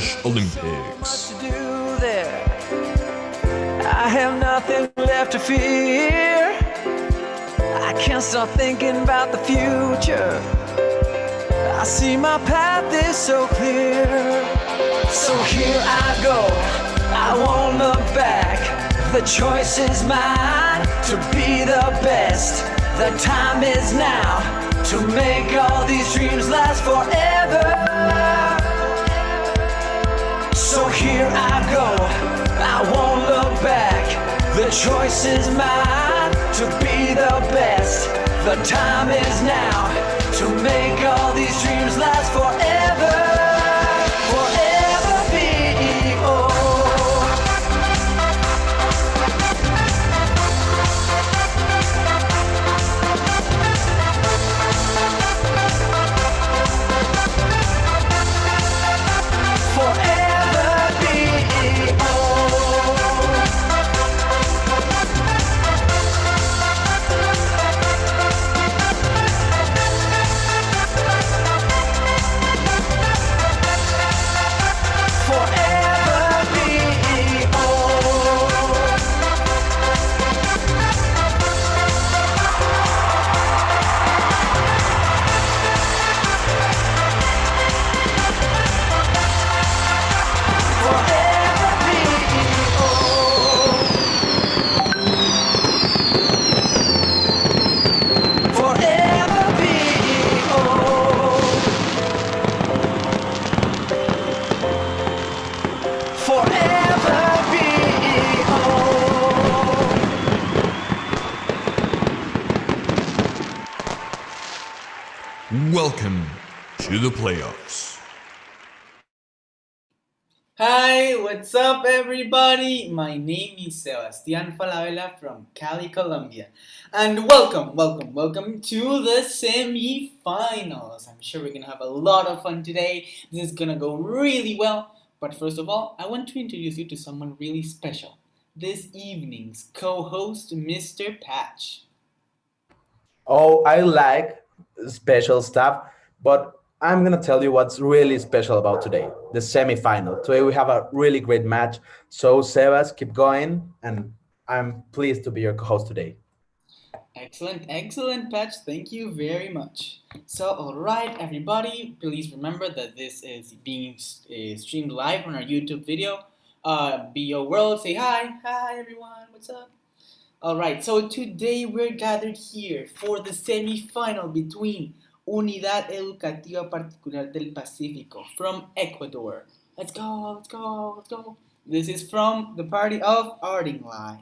English Olympics. To do there. I have nothing left to fear. I can't stop thinking about the future. I see my path is so clear. So here I go, I won't look back. The choice is mine to be the best. The time is now to make all these dreams last forever. So here I go, I won't look back. The choice is mine to be the best. The time is now to make all these dreams last forever. Forever BEO. Welcome to the playoffs. Hi, what's up everybody? My name is Sebastián Falabella from Cali, Colombia. And welcome to the semifinals. I'm sure we're gonna have a lot of fun today. This is gonna go really well. But first of all, I want to introduce you to someone really special. This evening's co-host, Mr. Patch. Oh, I like special stuff, but I'm gonna tell you what's really special about today, the semifinal. Today we have a really great match. So Sebas, keep going, and I'm pleased to be your co-host today. Excellent, Patch. Thank you very much. So, alright, everybody, please remember that this is being streamed live on our YouTube video. BEO World, say hi. Hi, everyone. What's up? Alright, so today we're gathered here for the semi-final between Unidad Educativa Particular del Pacífico from Ecuador. Let's go. This is from the party of Ardingly.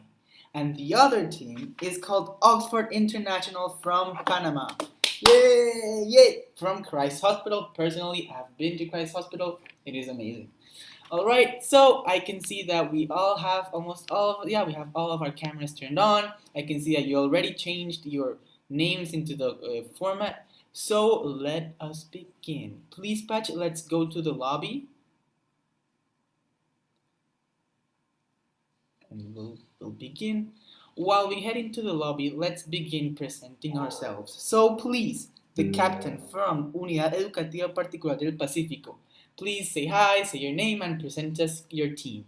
And the other team is called Oxford International from Panama. Yay! From Christ Hospital. Personally, I've been to Christ Hospital. It is amazing. Alright, so I can see that we all have we have all of our cameras turned on. I can see that you already changed your names into the format. So let us begin. Please, Patch, let's go to the lobby. And we'll begin. While we head into the lobby, let's begin presenting ourselves. So please, the captain from Unidad Educativa Particular del Pacífico, please say hi, say your name, and present us your team.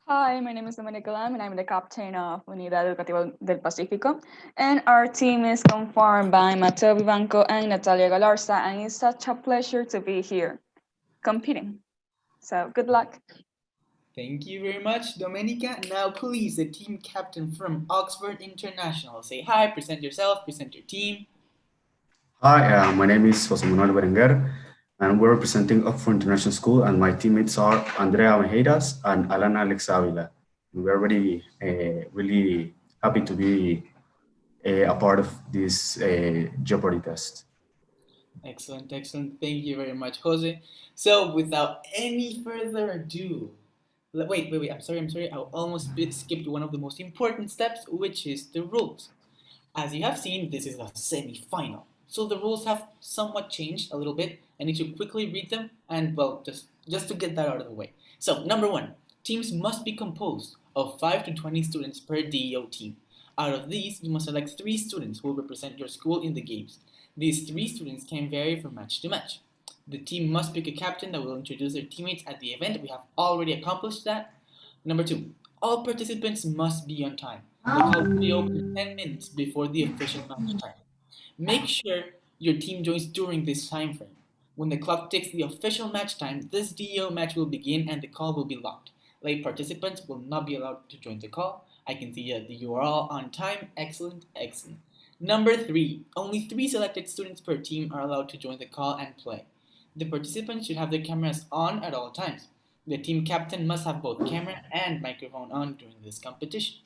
Hi, my name is Dominica Lam, and I'm the captain of Unidad Educativa del Pacífico. And our team is conformed by Mateo Vivanco and Natalia Galarza, and it's such a pleasure to be here competing. So good luck. Thank you very much, Domenica. Now, please, the team captain from Oxford International, say hi, present yourself, present your team. Hi, my name is Jose Manuel Berenguer, and we're representing Oxford International School, and my teammates are Andrea Mejiras and Alana Alex Avila. We're really happy to be a part of this Jeopardy test. Excellent. Thank you very much, Jose. So, without any further ado, wait. I'm sorry. I almost skipped one of the most important steps, which is the rules. As you have seen, this is a semi-final. So the rules have somewhat changed a little bit. I need to quickly read them and, well, just to get that out of the way. So, number 1, teams must be composed of 5 to 20 students per DEO team. Out of these, you must select 3 students who will represent your school in the games. These 3 students can vary from match to match. The team must pick a captain that will introduce their teammates at the event. We have already accomplished that. Number 2, all participants must be on time. The call will be open 10 minutes before the official match time. Make sure your team joins during this time frame. When the clock ticks the official match time, this BEO match will begin and the call will be locked. Late participants will not be allowed to join the call. I can see that you are all on time. Excellent, excellent. Number 3, only 3 selected students per team are allowed to join the call and play. The participants should have their cameras on at all times. The team captain must have both camera and microphone on during this competition.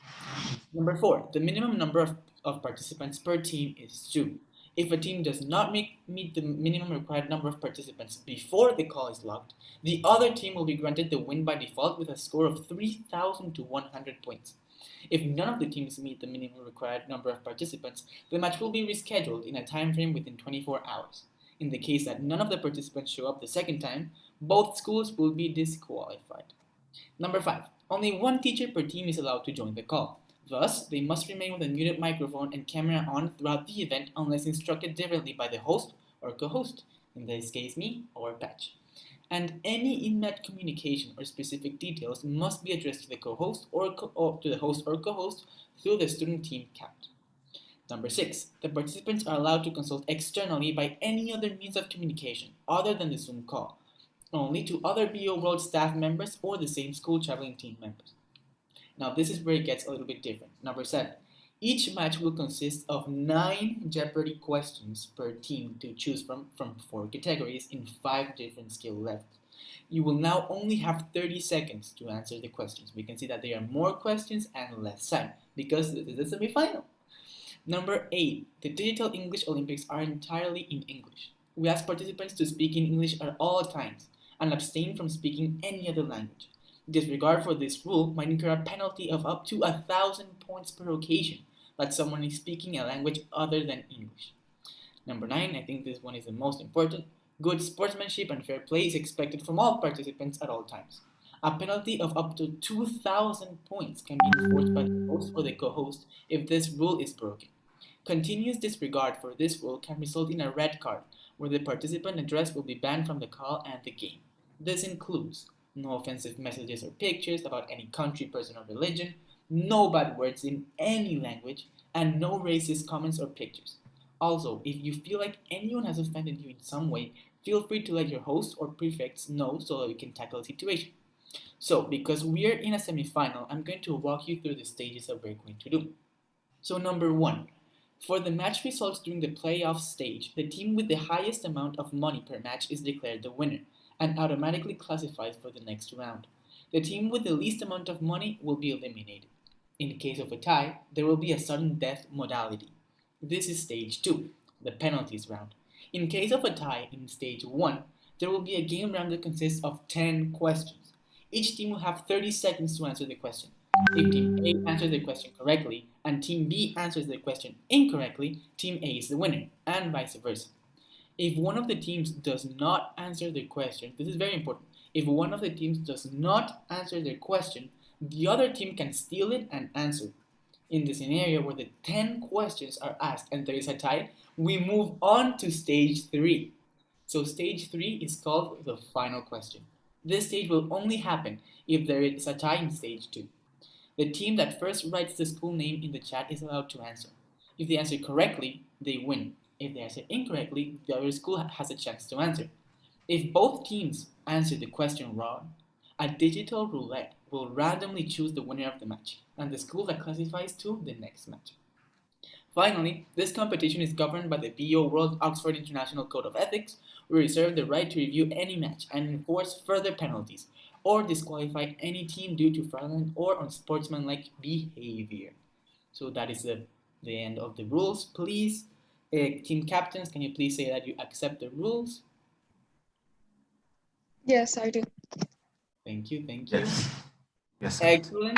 Number 4, the minimum number of participants per team is 2. If a team does not meet the minimum required number of participants before the call is locked, the other team will be granted the win by default with a score of 3,000 to 100 points. If none of the teams meet the minimum required number of participants, the match will be rescheduled in a time frame within 24 hours. In the case that none of the participants show up the second time, both schools will be disqualified. Number 5, only 1 teacher per team is allowed to join the call. Thus, they must remain with a muted microphone and camera on throughout the event unless instructed differently by the host or co-host, in this case me or Patch. And any in-match communication or specific details must be addressed to the co-host or to the host or co-host through the student team captain. Number 6, the participants are allowed to consult externally by any other means of communication other than the Zoom call, only to other BEO World staff members or the same school traveling team members. Now this is where it gets a little bit different. Number 7, each match will consist of 9 Jeopardy questions per team to choose from 4 categories in 5 different skill levels. You will now only have 30 seconds to answer the questions. We can see that there are more questions and less time because this is the semi-final. Number 8, the Digital English Olympics are entirely in English. We ask participants to speak in English at all times and abstain from speaking any other language. Disregard for this rule might incur a penalty of up to 1,000 points per occasion that someone is speaking a language other than English. Number 9, I think this one is the most important. Good sportsmanship and fair play is expected from all participants at all times. A penalty of up to 2,000 points can be enforced by the host or the co-host if this rule is broken. Continuous disregard for this rule can result in a red card, where the participant address will be banned from the call and the game. This includes no offensive messages or pictures about any country, person, or religion, no bad words in any language, and no racist comments or pictures. Also, if you feel like anyone has offended you in some way, feel free to let your host or prefects know so that we can tackle the situation. So, because we are in a semi-final, I'm going to walk you through the stages that we're going to do. So, number 1, for the match results during the playoff stage, the team with the highest amount of money per match is declared the winner and automatically classifies for the next round. The team with the least amount of money will be eliminated. In the case of a tie, there will be a sudden death modality. This is stage 2, the penalties round. In case of a tie in stage 1, there will be a game round that consists of 10 questions. Each team will have 30 seconds to answer the question. If Team A answers the question correctly and Team B answers the question incorrectly, Team A is the winner, and vice versa. If one of the teams does not answer their question, this is very important. If one of the teams does not answer their question, the other team can steal it and answer. In the scenario where the 10 questions are asked and there is a tie, we move on to stage 3. So stage 3 is called the final question. This stage will only happen if there is a tie in stage 2. The team that first writes the school name in the chat is allowed to answer. If they answer correctly, they win. If they answer incorrectly, the other school has a chance to answer. If both teams answer the question wrong, a digital roulette will randomly choose the winner of the match, and the school that classifies to the next match. Finally, this competition is governed by the BEO World Oxford International Code of Ethics. We reserve the right to review any match and enforce further penalties, or disqualify any team due to fraudulent or unsportsmanlike behavior. So that is the end of the rules. Please, team captains, can you please say that you accept the rules? Yes, I do. Thank you. Yes. Excellent.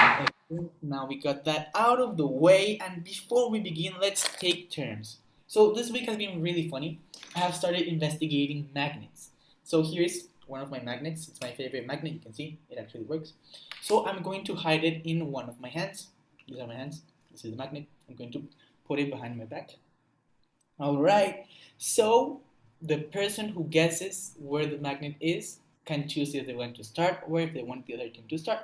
Now we got that out of the way, and before we begin, let's take turns. So this week has been really funny. I have started investigating magnets. So here's one of my magnets. It's my favorite magnet. You can see it actually works. So I'm going to hide it in one of my hands. These are my hands. This is the magnet. I'm going to put it behind my back. All right. So The person who guesses where the magnet is can choose if they want to start or if they want the other team to start.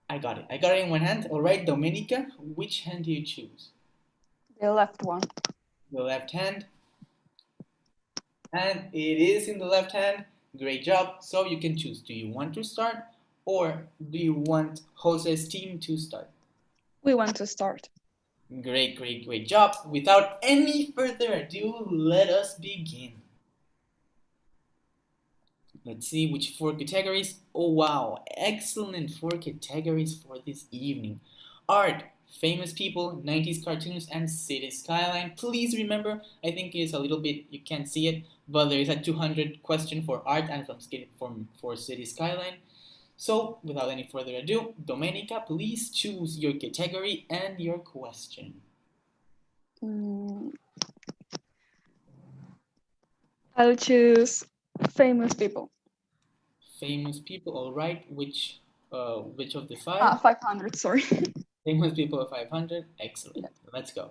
I got it. I got it in one hand. All right, Domenica, which hand do you choose? The left one. The left hand. And it is in the left hand. Great job. So you can choose. Do you want to start or do you want Jose's team to start? We want to start. Great, great, great job. Without any further ado, let us begin. Let's see which 4 categories. Oh wow, excellent 4 categories for this evening. Art, famous people, 90s cartoons, and city skyline. Please remember, I think it's a little bit, you can't see it, but there is a 200 question for art and for city skyline. So, without any further ado, Domenica, please choose your category and your question. I'll choose famous people. Famous people, all right. Which of the 5? 500, sorry. Famous people of 500. Excellent. Let's go.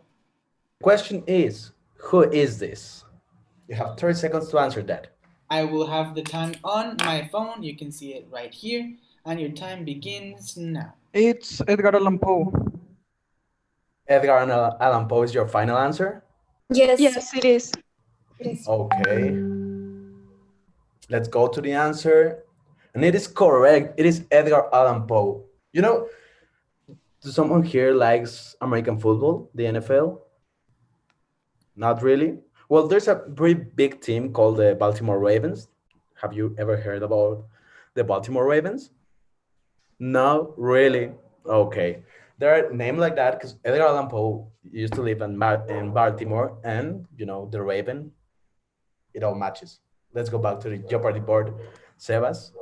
Question is, who is this? You have 30 seconds to answer that. I will have the time on my phone. You can see it right here. And your time begins now. It's Edgar Allan Poe. Edgar Allan Poe is your final answer? Yes, it is. Okay. Let's go to the answer. And it is correct. It is Edgar Allan Poe. You know, does someone here likes American football, the NFL? Not really? Well, there's a pretty big team called the Baltimore Ravens. Have you ever heard about the Baltimore Ravens? No, really? Okay. They're named like that because Edgar Allan Poe used to live in Baltimore, and, you know, the Raven, it all matches. Let's go back to the Jeopardy board. Sebas?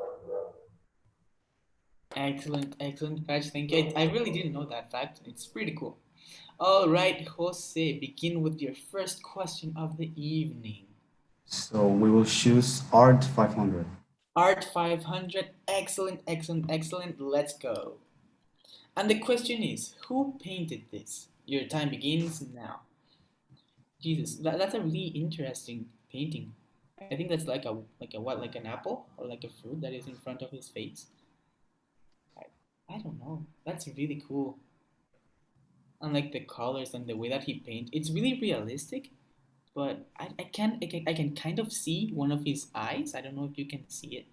Excellent, excellent catch. Thank you. I really didn't know that fact. It's pretty cool. All right, Jose, begin with your first question of the evening. So we will choose Art 500. Art 500. Excellent, excellent, excellent. Let's go. And the question is, who painted this? Your time begins now. Jesus, that's a really interesting painting. I think that's like an apple or like a fruit that is in front of his face. I don't know. That's really cool. And like the colors and the way that he paints, it's really realistic. But I can kind of see one of his eyes. I don't know if you can see it.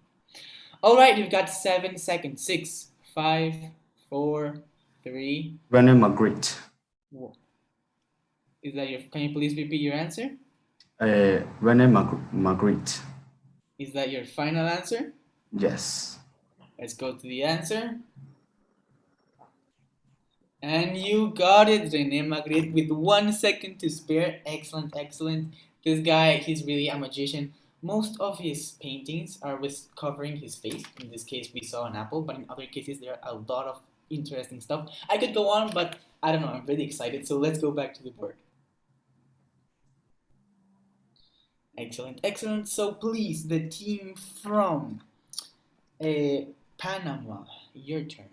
All right, you've got 7 seconds. 6, 5, 4, 3. René Magritte. Whoa. Is that your? Can you please repeat your answer? René Magritte. Is that your final answer? Yes. Let's go to the answer. And you got it, René Magritte, with 1 second to spare. Excellent, excellent. This guy, he's really a magician. Most of his paintings are with covering his face. In this case, we saw an apple, but in other cases, there are a lot of interesting stuff. I could go on, but I don't know. I'm really excited. So let's go back to the board. Excellent, excellent. So please, the team from Panama, your turn.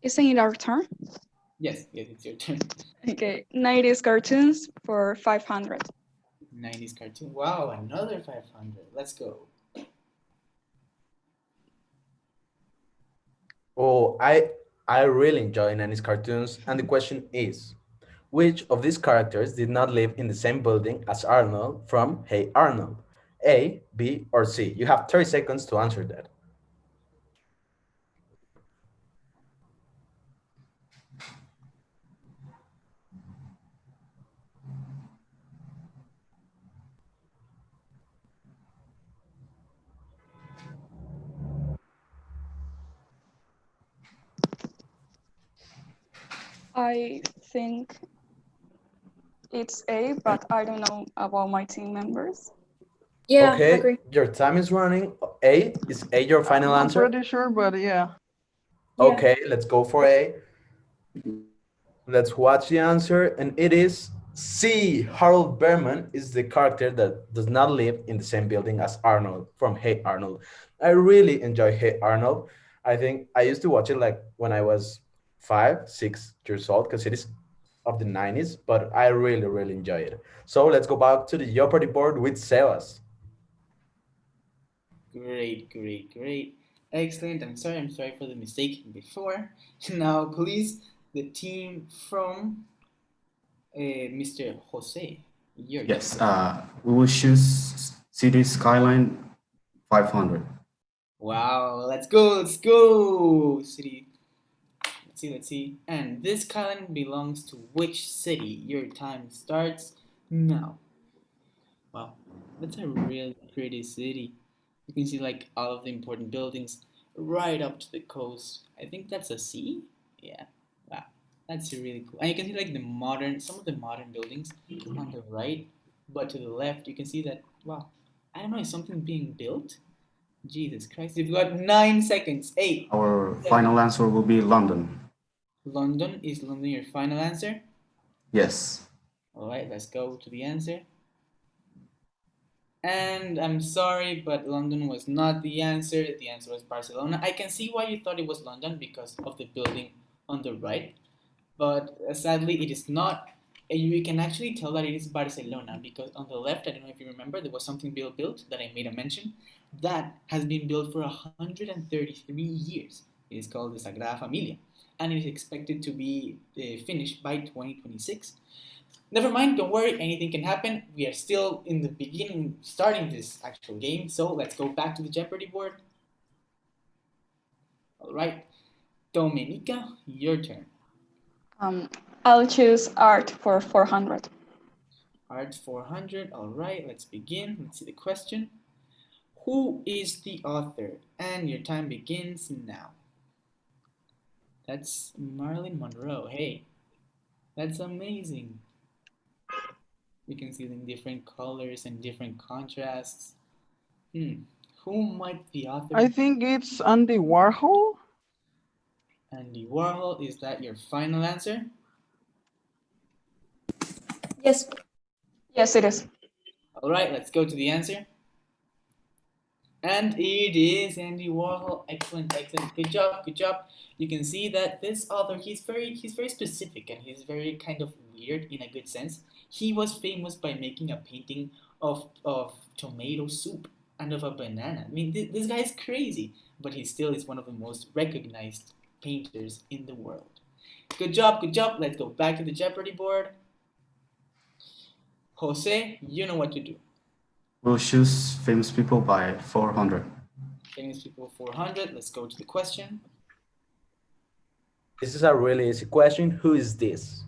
Isn't it our turn? Yes, it's your turn. Okay, 90s cartoons for 500. 90s cartoon. Wow, another 500. Let's go. Oh, I really enjoy 90s cartoons. And the question is, which of these characters did not live in the same building as Arnold from Hey Arnold? A, B, or C? You have 30 seconds to answer that. I think it's A, but I don't know about my team members. Yeah, Okay, agree. your time is running. A, is A your final I'm answer? pretty sure, but yeah. Okay, let's go for A. Let's watch the answer, and it is C. Harold Berman is the character that does not live in the same building as Arnold from Hey Arnold. I really enjoy Hey Arnold. I think I used to watch it like when I was 5, 6 years old because it is of the 90s, but I really, really enjoy it. So let's go back to the Jeopardy board with Sebas. Great, great, great. Excellent. I'm sorry for the mistake before. Now, please, the team from Mr. Jose. Your Yes, turn. we will choose City Skyline 500. Wow, let's go, let's go, city. Let's see. And this island belongs to which city? Your time starts now. Wow, that's a really pretty city. You can see like all of the important buildings right up to the coast. I think that's a sea. Yeah. Wow, that's really cool. And you can see like some of the modern buildings on the right, but to the left you can see that. Wow, I don't know, is something being built? Jesus Christ! You've got 9 seconds. Eight. Our Seven. final answer will be London. London. Is London your final answer? Yes. All right, let's go to the answer. And I'm sorry, but London was not the answer. The answer was Barcelona. I can see why you thought it was London because of the building on the right, but sadly it is not. You can actually tell that it is Barcelona because on the left, I don't know if you remember, there was something built that I made a mention that has been built for 133 years. It is called the Sagrada Familia, and it is expected to be finished by 2026. Never mind, don't worry, anything can happen. We are still in the beginning, starting this actual game, so let's go back to the Jeopardy board. All right, Domenica, your turn. I'll choose art for 400. Art 400, all right, let's begin. Let's see the question. Who is the author? And your time begins now. That's Marilyn Monroe. Hey, that's amazing. You can see them in different colors and different contrasts. Who might the author I be? think it's Andy Warhol. Andy Warhol, is that your final answer? Yes. Yes, it is. All right, let's go to the answer. And it is Andy Warhol. Excellent, excellent. Good job, good job. You can see that this author, he's very specific and he's very kind of weird in a good sense. He was famous by making a painting of tomato soup and of a banana. I mean, this guy is crazy, but he still is one of the most recognized painters in the world. Good job, good job. Let's go back to the Jeopardy board. Jose, you know what to do. We'll choose famous people by 400. Famous people 400. Let's go to the question. This is a really easy question. Who is this?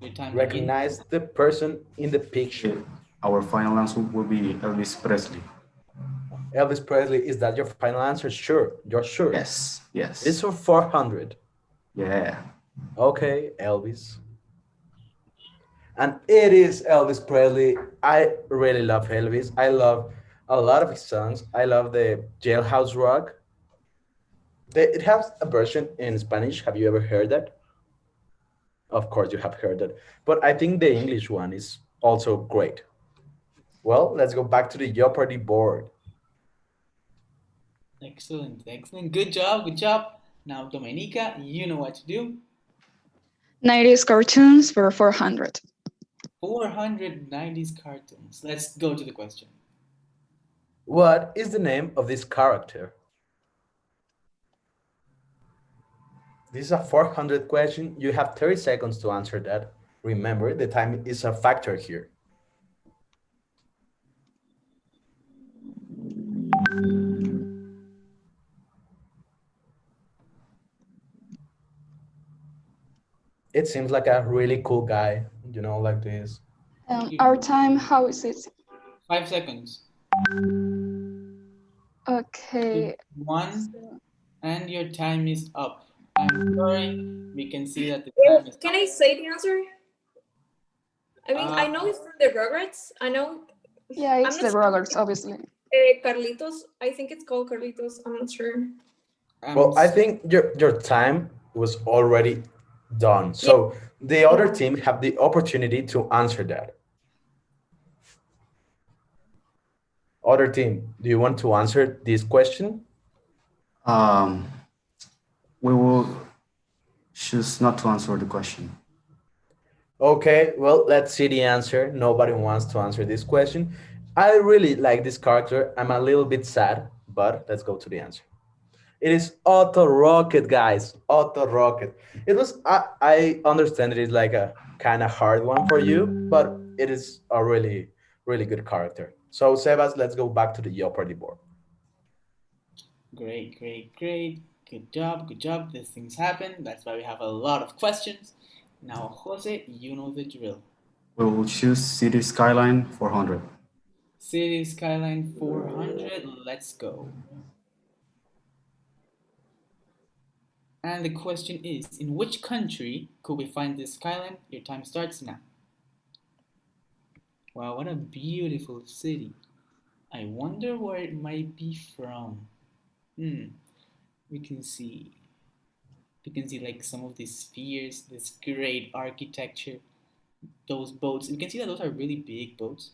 Your time Recognize the person in the picture. Our final answer will be Elvis Presley. Elvis Presley, is that your final answer? Sure. You're sure? Yes, yes. It's for 400. Yeah. Okay, Elvis. And it is Elvis Presley. I really love Elvis. I love a lot of his songs. I love the Jailhouse Rock. It has a version in Spanish. Have you ever heard that? Of course, you have heard that. But I think the English one is also great. Well, let's go back to the Jeopardy board. Excellent, excellent. Good job, good job. Now, Domenica, you know what to do. 90s cartoons for 400. 490s cartoons. Let's go to the question. What is the name of this character? This is a 400 question. You have 30 seconds to answer that. Remember, the time is a factor here. It seems like a really cool guy, you know, like this. Our time, how is it? 5 seconds. Okay. 1, and your time is up. I'm sorry, we can see that the time is Can I say the answer? I mean, I know it's from the Rugrats. I know. Yeah, it's the Rugrats, obviously. Carlitos. I think it's called Carlitos. I'm not sure. Well, I think your time was already done. So the other team have the opportunity to answer that. Other team, do you want to answer this question? We will choose not to answer the question. Okay, well, let's see the answer. Nobody wants to answer this question. I really like this character. I'm a little bit sad, but let's go to the answer. It is Otto Rocket, guys. Otto Rocket. It was, I understand it is like a kind of hard one for you, but it is a really, really good character. So, Sebas, let's go back to the Jeopardy board. Great, great, great. Good job, good job. These things happen. That's why we have a lot of questions. Now, Jose, you know the drill. We will choose City Skyline 400. City Skyline 400, let's go. And the question is, in which country could we find this skyline? Your time starts now. Wow, what a beautiful city. I wonder where it might be from. We can see. We can see like some of these spheres, this great architecture, those boats. We can see that those are really big boats.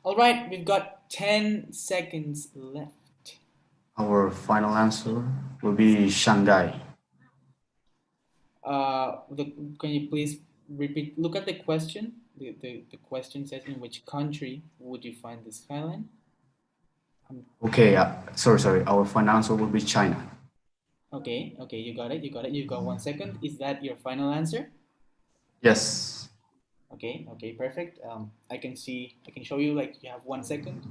All right, we've got 10 seconds left. Our final answer will be Shanghai. Can you please repeat? Look at the question. The question says, in which country would you find the skyline? Okay, sorry. Our final answer will be China. Okay, you got it. You've got 1 second. Is that your final answer? Yes. Okay, perfect. I can show you like you have 1 second.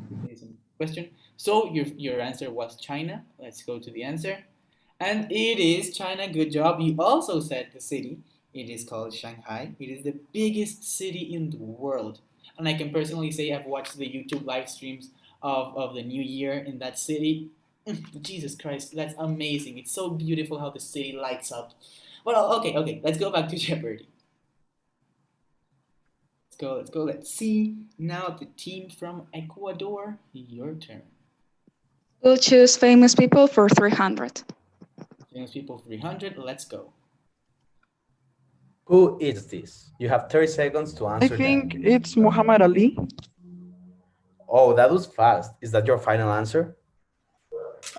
Question. So your answer was China. Let's go to the answer. And it is China. Good job. You also said the city. It is called Shanghai. It is the biggest city in the world. And I can personally say I've watched the YouTube live streams of the new year in that city. Jesus Christ, that's amazing. It's so beautiful how the city lights up. Well, okay. Let's go back to Jeopardy. Let's go. Let's see. Now the team from Ecuador, your turn. We'll choose famous people for 300. Famous people 300. Let's go. Who is this? You have 30 seconds to I answer think that. it's Muhammad Ali. Oh, that was fast. Is that your final answer?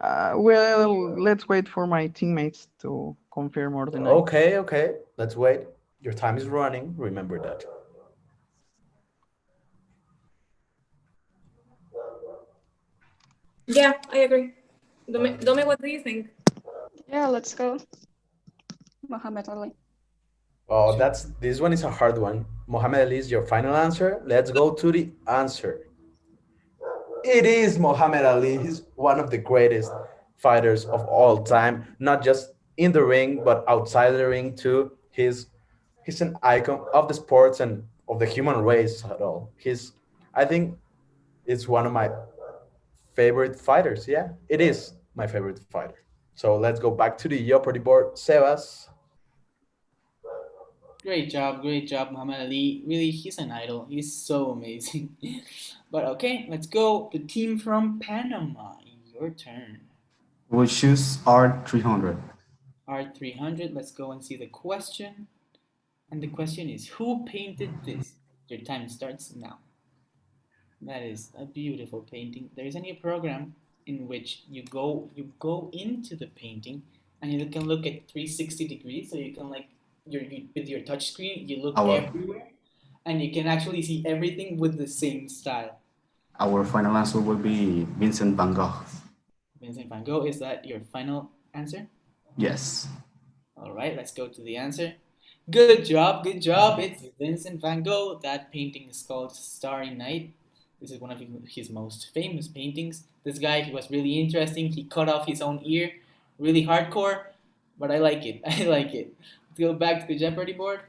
Well, let's wait for my teammates to confirm or deny. Okay. Let's wait. Your time is running. Remember that. Yeah, I agree. Dome, what do you think? Yeah, let's go. Muhammad Ali. Oh, this one is a hard one. Muhammad Ali is your final answer. Let's go to the answer. It is Muhammad Ali. He's one of the greatest fighters of all time, not just in the ring, but outside the ring too. He's an icon of the sports and of the human race at all. I think it's one of my favorite fighters. Yeah, it is my favorite fighter. So let's go back to the Jeopardy board. Sebas. Great job, Muhammad Ali. Really, he's an idol. He's so amazing. But okay, let's go. The team from Panama, your turn. We'll choose R300. R300, let's go and see the question. And the question is, who painted this? Your time starts now. That is a beautiful painting. There is a new program in which you go into the painting and you can look at 360 degrees. So you can with your touch screen, you look everywhere and you can actually see everything with the same style. Our final answer will be Vincent van Gogh. Vincent van Gogh, is that your final answer? Yes. All right, let's go to the answer. Good job. It's Vincent van Gogh. That painting is called Starry Night. This is one of his most famous paintings. This guy, he was really interesting. He cut off his own ear, really hardcore, but I like it. Let's go back to the Jeopardy board.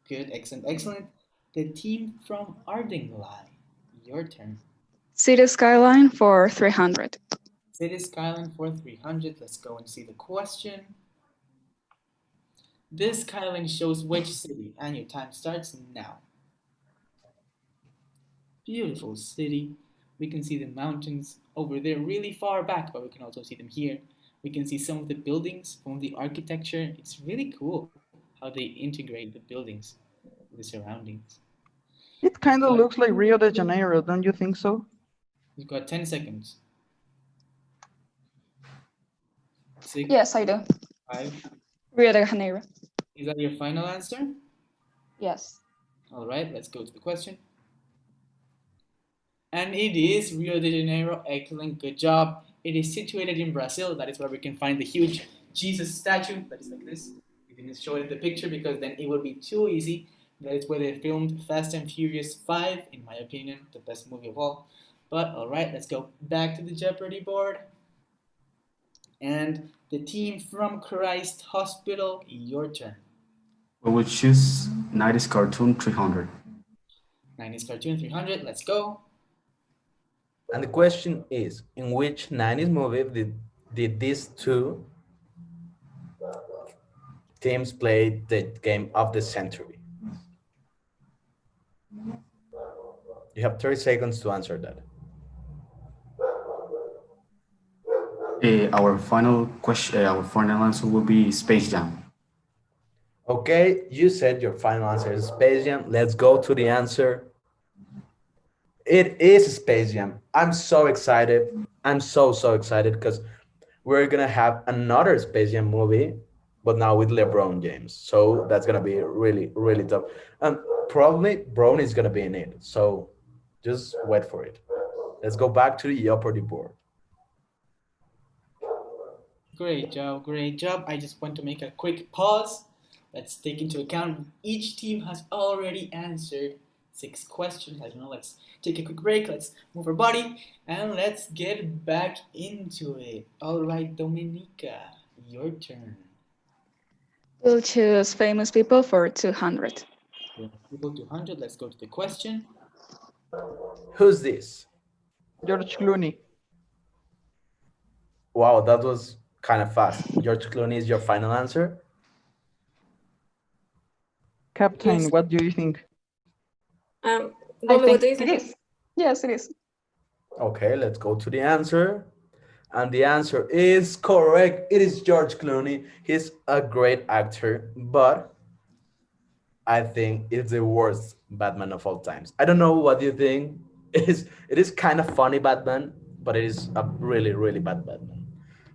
Good, excellent. The team from Ardingly, your turn. City skyline for 300. City skyline for 300. Let's go and see the question. This skyline shows which city, and your time starts now. Beautiful city. We can see the mountains over there really far back, but we can also see them here. We can see some of the buildings, from the architecture. It's really cool how they integrate the buildings with the surroundings. It kind of looks like Rio de Janeiro, don't you think so? You've got 10 seconds. 6, Yes, I do. 5, Rio de Janeiro. Is that your final answer? Yes. All right, let's go to the question. And it is Rio de Janeiro. Excellent, good job. It is situated in Brazil. That is where we can find the huge Jesus statue that is like this. We didn't show it in the picture because then it would be too easy. That is where they filmed Fast and Furious 5, in my opinion, the best movie of all. But all right, let's go back to the Jeopardy board. And the team from Christ Hospital, your turn. We will choose 90s cartoon 300. 90s cartoon 300, let's go. And the question is, in which 90s movie did these two teams play the game of the century? You have 30 seconds to answer that. Our final question, our final answer will be Space Jam. Okay, you said your final answer is Space Jam. Let's go to the answer. It is Space Jam. I'm so excited. I'm so excited because we're gonna have another Space Jam movie, but now with LeBron James. So that's gonna be really tough. And probably Brown is gonna be in it. So just wait for it. Let's go back to the Jeopardy board. Great job, great job. I just want to make a quick pause. Let's take into account each team has already answered 6 questions. I don't know, let's take a quick break, let's move our body, and let's get back into it. All right, Dominica, your turn. We'll choose famous people for 200. People 200, let's go to the question. Who's this? George Clooney. Wow, that was kind of fast. George Clooney is your final answer? Captain, Yes. what do you think? I Domi, what think do you it think? is. Yes, it is. Okay, let's go to the answer. And the answer is correct. It is George Clooney. He's a great actor, but I think it's the worst Batman of all times. I don't know what you think. It is kind of funny Batman, but it is a really bad Batman.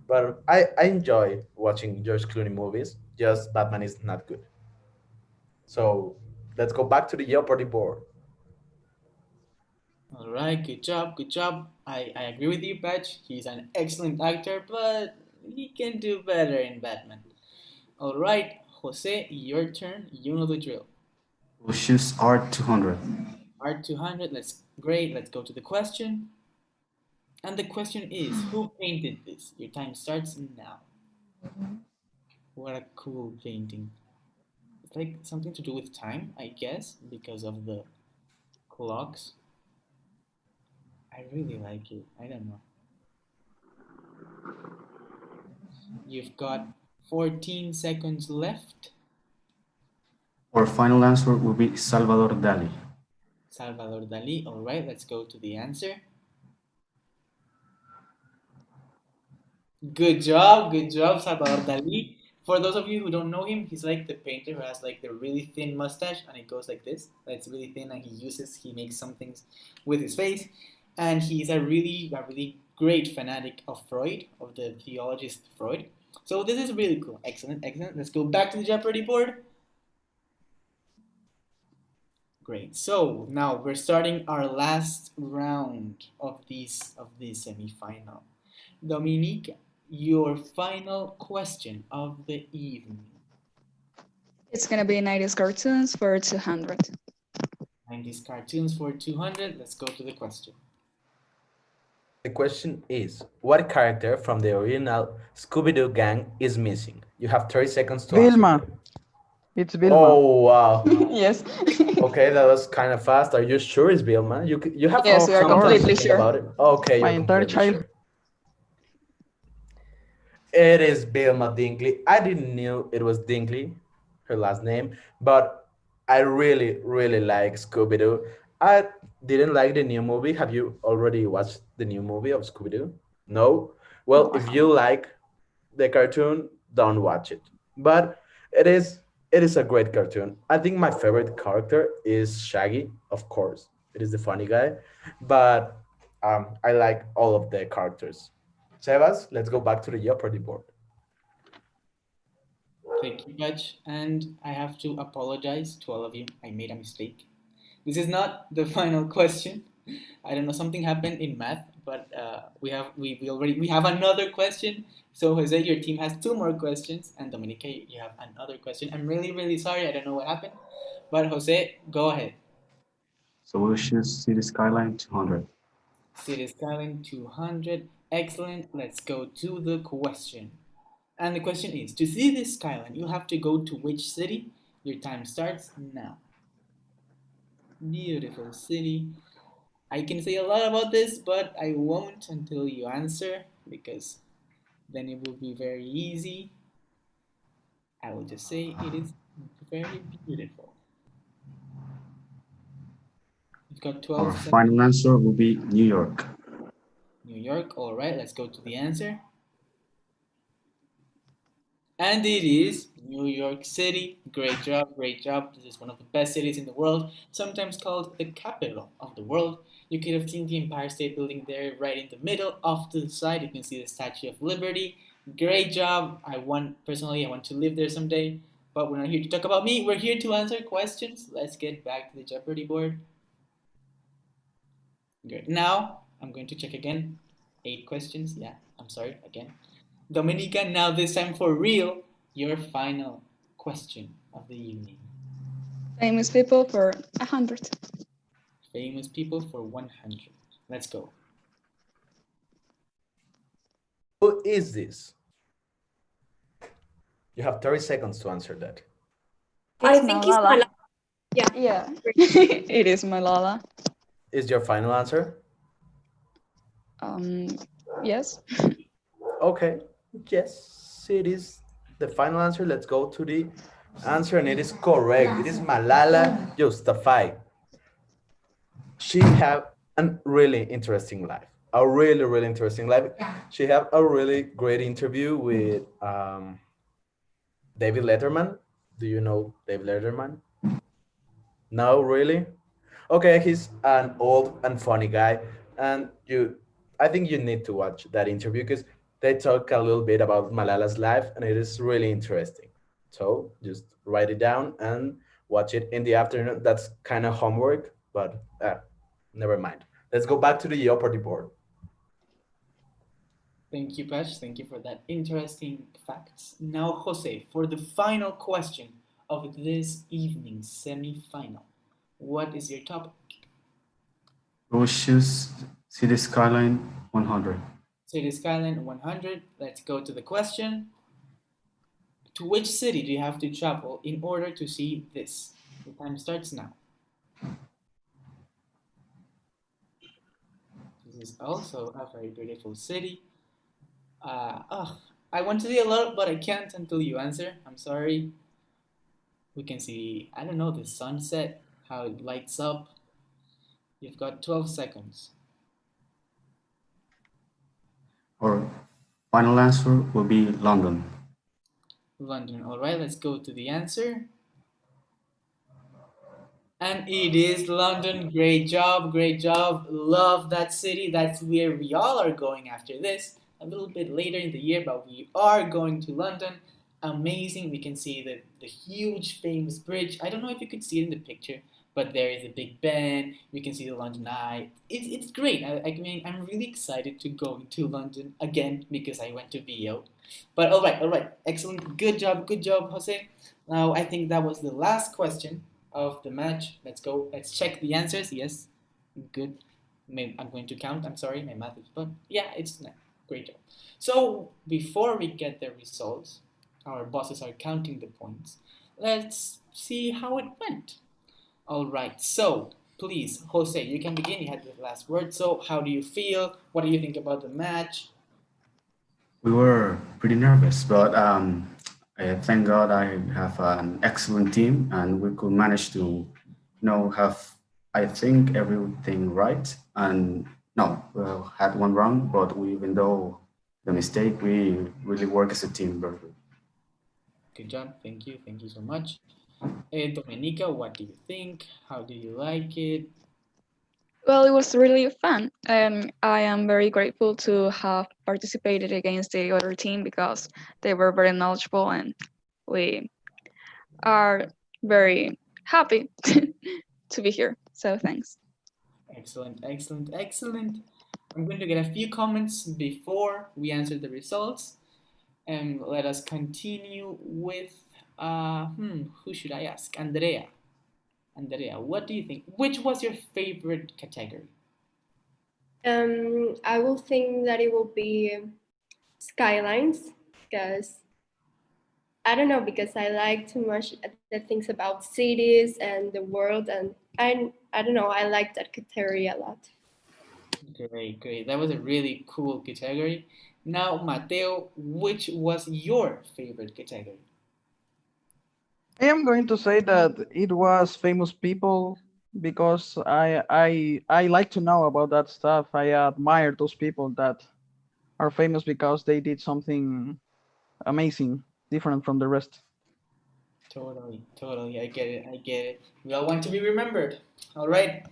But I enjoy watching George Clooney movies. Just Batman is not good. So let's go back to the Jeopardy board. All right, good job, good job. I agree with you, Patch. He's an excellent actor, but he can do better in Batman. All right, Jose, your turn. You know the drill. We'll choose R200. R200, great. Let's go to the question. And the question is, who painted this? Your time starts now. What a cool painting. It's like something to do with time, I guess, because of the clocks. I really like it. I don't know. You've got 14 seconds left. Our final answer will be Salvador Dali. Salvador Dali. All right, let's go to the answer. Good job, Salvador Dali. For those of you who don't know him, he's like the painter who has like the really thin mustache and it goes like this. It's really thin and he makes some things with his face. And he's a really great fanatic of Freud, of the theologist Freud. So this is really cool. Excellent. Let's go back to the Jeopardy board. Great. So now we're starting our last round of this semifinal. Dominique, your final question of the evening. It's gonna be 90s cartoons for 200. 90s cartoons for 200. Let's go to the question. The question is, what character from the original Scooby-Doo gang is missing? You have 30 seconds to Vilma. answer. It's Vilma. Oh, wow. Yes. Okay, that was kind of fast. Are you sure it's Vilma? You have Yes, we are some time to completely think sure. about it. Okay, My you're entire completely child. sure. It is Vilma Dinkley. I didn't know it was Dinkley, her last name, but I really like Scooby-Doo. I didn't like the new movie. Have you already watched the new movie of Scooby-Doo? No? Well, No, I if you like the cartoon, don't watch it. But it is a great cartoon. I think my favorite character is Shaggy, of course. It is the funny guy, but I like all of the characters. Sebas, let's go back to the Jeopardy board. Thank you, Judge. And I have to apologize to all of you. I made a mistake. This is not the final question. I don't know, something happened in math, but we have another question. So Jose, your team has two more questions, and Dominica, you have another question. I'm really sorry. I don't know what happened, but Jose, go ahead. So we'll choose City Skyline 200. City Skyline 200. Excellent. Let's go to the question. And the question is, to see this skyline, you have to go to which city? Your time starts now. Beautiful city. I can say a lot about this, but I won't until you answer because then it will be very easy. I will just say it is very beautiful. You've got 12 Our seconds. final answer will be New York. New York. All right, let's go to the answer. And it is New York City. Great job, great job. This is one of the best cities in the world, sometimes called the capital of the world. You could have seen the Empire State Building there right in the middle. Off to the side, you can see the Statue of Liberty. Great job. Personally, I want to live there someday. But we're not here to talk about me. We're here to answer questions. Let's get back to the Jeopardy board. Good. Now, I'm going to check again. 8 questions. Yeah, I'm sorry, again. Dominica, now this time for real, your final question of the evening. Famous people for 100. Famous people for 100. Let's go. Who is this? You have 30 seconds to answer that. I think it's Malala. Yeah. Yeah, it is Malala. Is your final answer? Yes. Okay, yes, it is the final answer. Let's go to the answer, and it is correct. It is Malala Yousafzai. She had a really interesting life, a really interesting life. She had a really great interview with David Letterman. Do you know David Letterman? No, really? Okay, he's an old and funny guy, and I think you need to watch that interview because they talk a little bit about Malala's life, and it is really interesting. So just write it down and watch it in the afternoon. That's kind of homework, but never mind. Let's go back to the Jeopardy board. Thank you, Pesh. Thank you for that interesting facts. Now, Jose, for the final question of this evening's semi-final, what is your topic? We'll choose City Skyline 100. City Skyline 100. Let's go to the question. To which city do you have to travel in order to see this? The time starts now. This is also a very beautiful city. I want to see a lot, but I can't until you answer. I'm sorry. We can see, I don't know, the sunset, how it lights up. You've got 12 seconds. Our final answer will be London. London. All right, let's go to the answer. And it is London. Great job, great job. Love that city. That's where we all are going after this. A little bit later in the year, but we are going to London. Amazing. We can see the huge famous bridge. I don't know if you could see it in the picture, but there is a Big Ben. We can see the London Eye. It's great. I mean, I'm really excited to go to London again because I went to BEO. But all right. Excellent. Good job, Jose. Now, I think that was the last question of the match. Let's go. Let's check the answers. Yes. Good. I'm going to count. I'm sorry, my math is bad. Yeah, it's nice. Great job. So before we get the results, our bosses are counting the points. Let's see how it went. All right. So please, Jose, you can begin. You had the last word. So how do you feel? What do you think about the match? We were pretty nervous, but thank God I have an excellent team, and we could manage to, have, I think, everything right. And no, we had one wrong, but even though the mistake, we really work as a team very good. Good job. Thank you. Thank you so much. Dominica, what do you think? How do you like it? Well, it was really fun. I am very grateful to have participated against the other team because they were very knowledgeable and we are very happy to be here. So thanks. Excellent, excellent, excellent. I'm going to get a few comments before we answer the results. And let us continue with, who should I ask? Andrea. Andrea, what do you think? Which was your favorite category? I will think that it will be skylines, because I don't know, because I like too much the things about cities and the world, and I don't know, I like that category a lot. Great, great. That was a really cool category. Now, Mateo, which was your favorite category? I am going to say that it was famous people because I like to know about that stuff. I admire those people that are famous because they did something amazing, different from the rest. Totally, totally. I get it, I get it. We all want to be remembered. All right.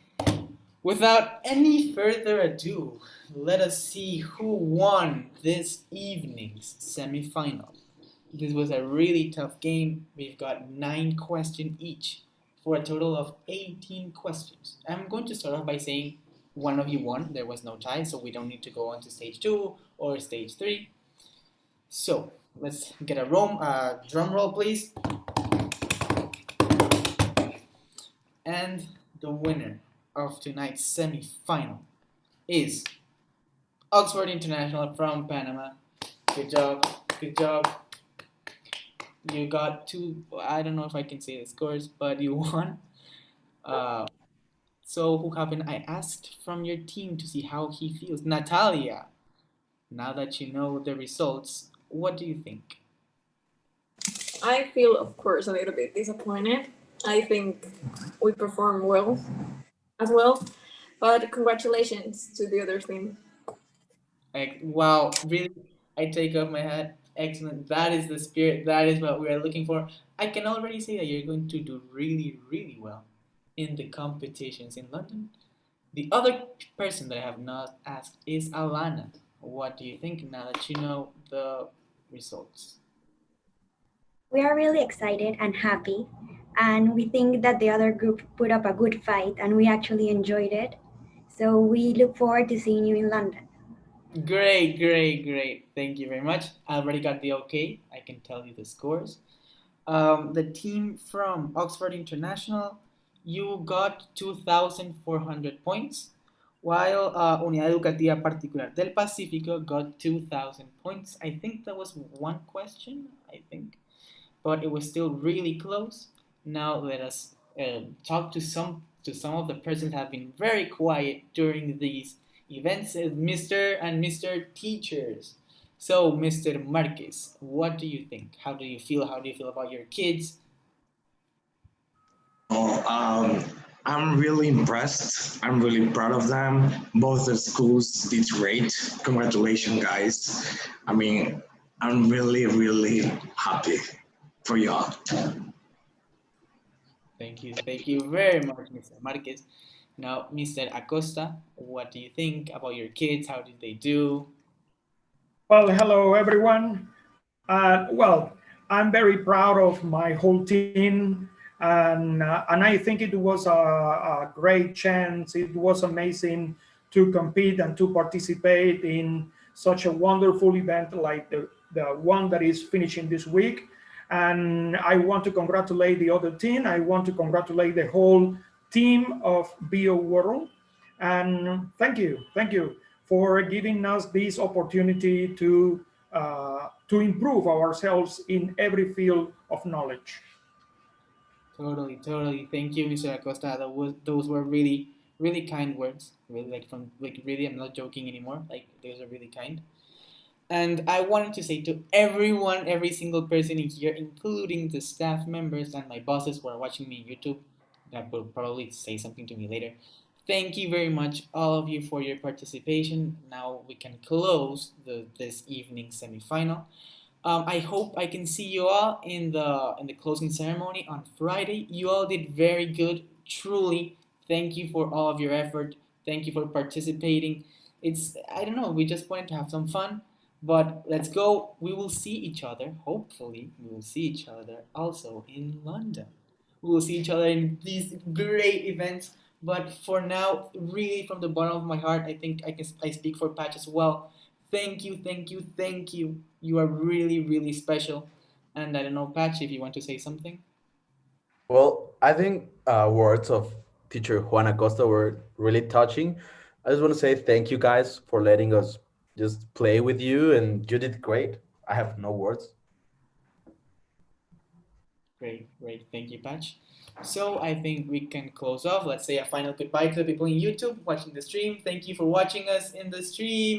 Without any further ado, let us see who won this evening's semifinal. This was a really tough game. We've got 9 questions each for a total of 18 questions. I'm going to start off by saying one of you won. There was no tie, so we don't need to go on to stage 2 or stage 3. So let's get a drum roll, please. And the winner of tonight's semi-final is Oxford International from Panama. Good job, good job. You got 2, I don't know if I can say the scores, but you won. So who happened? I asked from your team to see how he feels. Natalia, now that you know the results, what do you think? I feel, of course, a little bit disappointed. I think we performed well as well, but congratulations to the other team. Wow, really, I take off my hat. Excellent. That is the spirit. That is what we are looking for. I can already say that you're going to do really, really well in the competitions in London. The other person that I have not asked is Alana. What do you think now that you know the results? We are really excited and happy, and we think that the other group put up a good fight and we actually enjoyed it. So we look forward to seeing you in London. Great, great, great. Thank you very much. I already got the okay. I can tell you the scores. The team from Oxford International, you got 2,400 points, while Unidad Educativa Particular del Pacífico got 2,000 points. I think that was one question, but it was still really close. Now let us talk to some of the persons that have been very quiet during these events, Mr. and Mr. Teachers. So, Mr. Marquez, what do you think? How do you feel? How do you feel about your kids? Oh, I'm really impressed. I'm really proud of them. Both the schools did great. Congratulations, guys. I mean, I'm really, really happy for y'all. Thank you very much, Mr. Marquez. Now, Mr. Acosta, what do you think about your kids? How did they do? Well, hello everyone. Well, I'm very proud of my whole team, and I think it was a great chance. It was amazing to compete and to participate in such a wonderful event like the one that is finishing this week. And I want to congratulate the other team. I want to congratulate the whole team of BEO World. And thank you for giving us this opportunity to improve ourselves in every field of knowledge. Totally. Thank you, Mr. Acosta. Those were really, really kind words. Really, really, I'm not joking anymore. Like, those are really kind. And I wanted to say to everyone, every single person in here, including the staff members and my bosses who are watching me on YouTube, that will probably say something to me later. Thank you very much, all of you, for your participation. Now we can close this evening's semifinal. I hope I can see you all in the closing ceremony on Friday. You all did very good, truly. Thank you for all of your effort. Thank you for participating. I don't know, we just wanted to have some fun. But let's go. We will see each other. Hopefully, we will see each other also in London. We will see each other in these great events. But for now, really from the bottom of my heart, I think I speak for Patch as well. Thank you, thank you, thank you. You are really, really special. And I don't know, Patch, if you want to say something. Well, I think words of teacher Juan Acosta were really touching. I just want to say thank you guys for letting us just play with you, and you did great. I have no words. Great, great. Thank you, Patch. So I think we can close off. Let's say a final goodbye to the people in YouTube watching the stream. Thank you for watching us in the stream.